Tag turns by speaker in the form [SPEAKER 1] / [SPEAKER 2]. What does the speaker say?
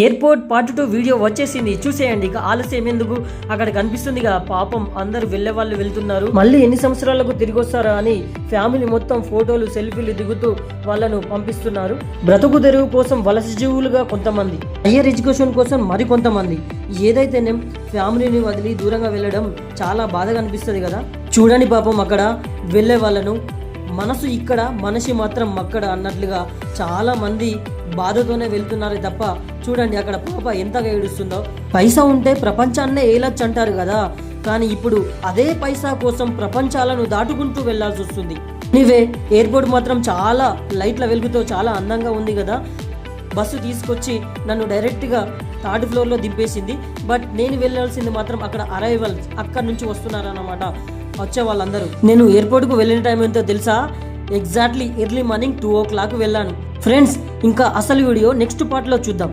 [SPEAKER 1] Airport part 2 video వచ్చేసింది, చూసేయండి. ఇక ఆలస్యం ఎందుకు, అక్కడ కనిపిస్తుంది పాపం అందరు వెళ్లే వాళ్ళు వెళ్తున్నారు. మళ్ళీ ఎన్ని సంవత్సరాలకు తిరిగి వస్తారా అని ఫ్యామిలీ మొత్తం ఫోటోలు సెల్ఫీలు దిగుతూ వాళ్ళను పంపిస్తున్నారు. బ్రతుకు తెరువు కోసం వలస జీవులుగా కొంతమంది, హయ్యర్ ఎడ్యుకేషన్ కోసం మరి కొంతమంది. ఏదైతేనే ఫ్యామిలీని వదిలి దూరంగా వెళ్ళడం చాలా బాధగా అనిపిస్తుంది కదా. చూడండి పాపం అక్కడ వెళ్ళే వాళ్ళను, మనసు ఇక్కడ మనిషి మాత్రం అక్కడ అన్నట్లుగా చాలా మంది బాధతోనే వెళ్తున్నారు తప్ప. చూడండి అక్కడ పాప ఎంతగా ఏడుస్తుందో. పైసా ఉంటే ప్రపంచాన్నే ఏలొచ్చు అంటారు కదా, కానీ ఇప్పుడు అదే పైసా కోసం ప్రపంచాలను దాటుకుంటూ వెళ్లాల్సి వస్తుంది. నీవే ఎయిర్పోర్ట్ మాత్రం చాలా లైట్ల వెలుగుతో చాలా అందంగా ఉంది కదా. బస్సు తీసుకొచ్చి నన్ను డైరెక్ట్గా 3rd ఫ్లోర్లో దింపేసింది. బట్ నేను వెళ్ళాల్సింది మాత్రం అక్కడ అరైవల్స్, అక్కడ నుంచి వస్తున్నారన్నమాట వచ్చే వాళ్ళందరూ. నేను ఎయిర్పోర్ట్కు వెళ్ళిన టైం ఎంతో తెలుసా? ఎగ్జాక్ట్లీ ఎర్లీ మార్నింగ్ 2 o'clock వెళ్ళాను. ఫ్రెండ్స్, ఇంకా అసలు వీడియో నెక్స్ట్ పార్ట్లో చూద్దాం.